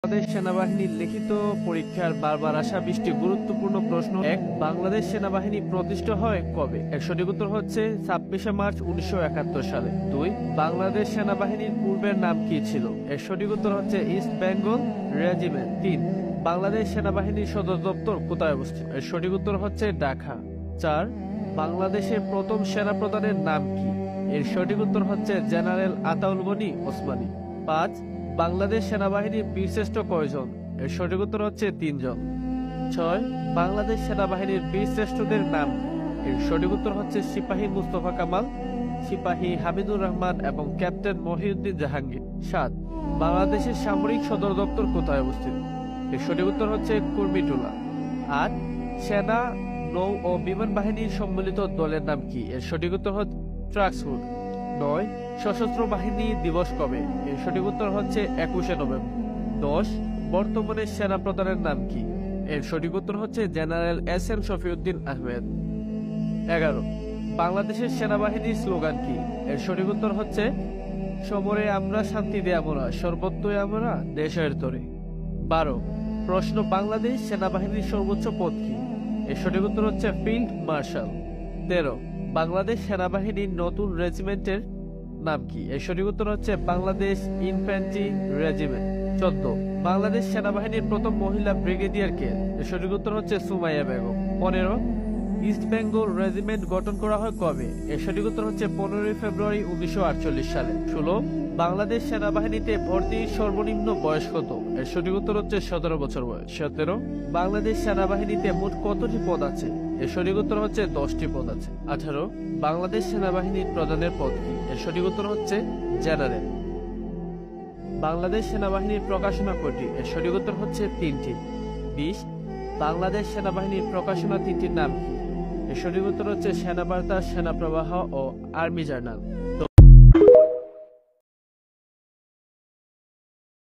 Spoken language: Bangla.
বাংলাদেশ সেনাবাহিনীর লিখিত পরীক্ষার বারবার আসা 20টি গুরুত্বপূর্ণ প্রশ্ন। 1. বাংলাদেশ সেনাবাহিনী প্রতিষ্ঠা হয় কবে? এর সঠিক উত্তর হচ্ছে 26শে মার্চ 1971 সালে। 2. বাংলাদেশ সেনাবাহিনীর পূর্বের নাম কি ছিল? এর সঠিক উত্তর হচ্ছে ইস্ট বেঙ্গল রেজিমেন্ট। 3. বাংলাদেশ সেনাবাহিনীর সদর দপ্তর কোথায় অবস্থিত? এর সঠিক উত্তর হচ্ছে ঢাকা। 4. বাংলাদেশের প্রথম সেনাপ্রধানের নাম কি? এর সঠিক উত্তর হচ্ছে জেনারেল আতাউল গনি ওসমানী। 5. বাংলাদেশ সেনাবাহিনীর বীরশ্রেষ্ঠ কয়জন? এর সঠিক উত্তর হচ্ছে 3 জন। 6. বাংলাদেশ সেনাবাহিনীর বীরশ্রেষ্ঠদের নাম কি? এর সঠিক উত্তর হচ্ছে সিপাহী মুস্তফা কামাল, সিপাহী হামিদুর রহমান এবং ক্যাপ্টেন মহিউদ্দিন জাহাঙ্গীর। 7. বাংলাদেশের সামরিক সদর দপ্তর কোথায় অবস্থিত? এর সঠিক উত্তর হচ্ছে কুর্মিটোলা। 8. সেনা, নৌ ও বিমান বাহিনীর সম্মিলিত দলের নাম কি? এর সঠিক উত্তর হচ্ছে ট্রাক্সফুড। 9. সশস্ত্র বাহিনী দিবস কবে? এর সঠিক উত্তর হচ্ছে 21শে নভেম্বর। 10. বর্তমানে সেনা প্রধানের নাম কি? এর সঠিক উত্তর হচ্ছে জেনারেল এস.এম. শফিউদ্দিন আহমেদ। 11. বাংলাদেশের সেনাবাহিনীর স্লোগান কি? এর সঠিক উত্তর হচ্ছে সমরে আমরা, শান্তিতে আমরা, সর্বত্রই আমরা, দেশের তরে। 12. প্রশ্ন, বাংলাদেশ সেনাবাহিনীর সর্বোচ্চ পদ কি? এর সঠিক উত্তর হচ্ছে ফিল্ড মার্শাল। 13. বাংলাদেশ সেনাবাহিনীর নতুন রেজিমেন্টের নাম কি? এর সঠিক উত্তর হচ্ছে বাংলাদেশ ইনফ্যান্ট্রি রেজিমেন্ট। 14. বাংলাদেশ সেনাবাহিনীর প্রথম মহিলা ব্রিগেডিয়ার কে? এর সঠিক উত্তর হচ্ছে সুমাইয়া বেগম। 15. ইস্ট বেঙ্গল রেজিমেন্ট গঠন করা হয় কবে? এর সঠিক উত্তর হচ্ছে 15 ফেব্রুয়ারি 1948 সালে। 16. বাংলাদেশ সেনাবাহিনীতে ভর্তির সর্বনিম্ন বয়স কত? এর সঠিক উত্তর হচ্ছে 17 বছর বয়স। 17. বাংলাদেশ সেনাবাহিনীতে মোট কতটি পদ আছে? এর সঠিক উত্তর হচ্ছে 10টি পদ আছে। 18. বাংলাদেশ সেনাবাহিনীর প্রধানের পদ কি? এর সঠিক উত্তর হচ্ছে জেনারেল। বাংলাদেশ সেনাবাহিনীর প্রকাশনা কয়টি? এর সঠিক উত্তর হচ্ছে 3টি। 20. বাংলাদেশ সেনাবাহিনীর প্রকাশনা 3টির নাম কি? এর সঠিক উত্তর হচ্ছে সেনাবার্তা, সেনাপ্রবাহ ও আর্মি জার্নাল।